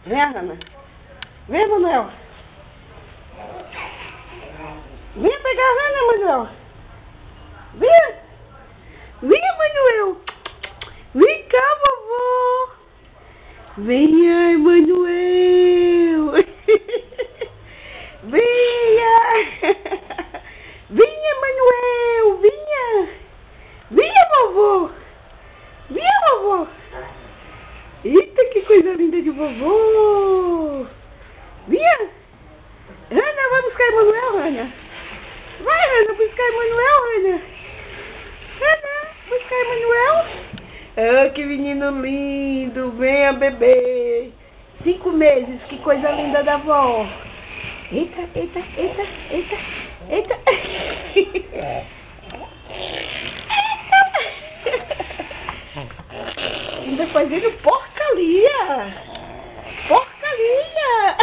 Vem, Ana. Vem, Manuel. Vem pegar a Ana, Manuel. Vem. Vem, Manuel. Vem cá, vovô. Venha, Manuel. Venha. Venha, Manuel. Venha. Venha, vovô. Venha, vovô. Eita, que coisa linda de vovô. Venha. Ana, vai buscar Emanuel, Ana. Vai, Ana, buscar Emanuel, Ana. Ana, buscar Emanuel. Ah, que menino lindo. Venha, bebê. 5 meses, que coisa linda da avó. Eita, eita, eita, eita, eita. Ainda fazendo porcaria. Porcaria.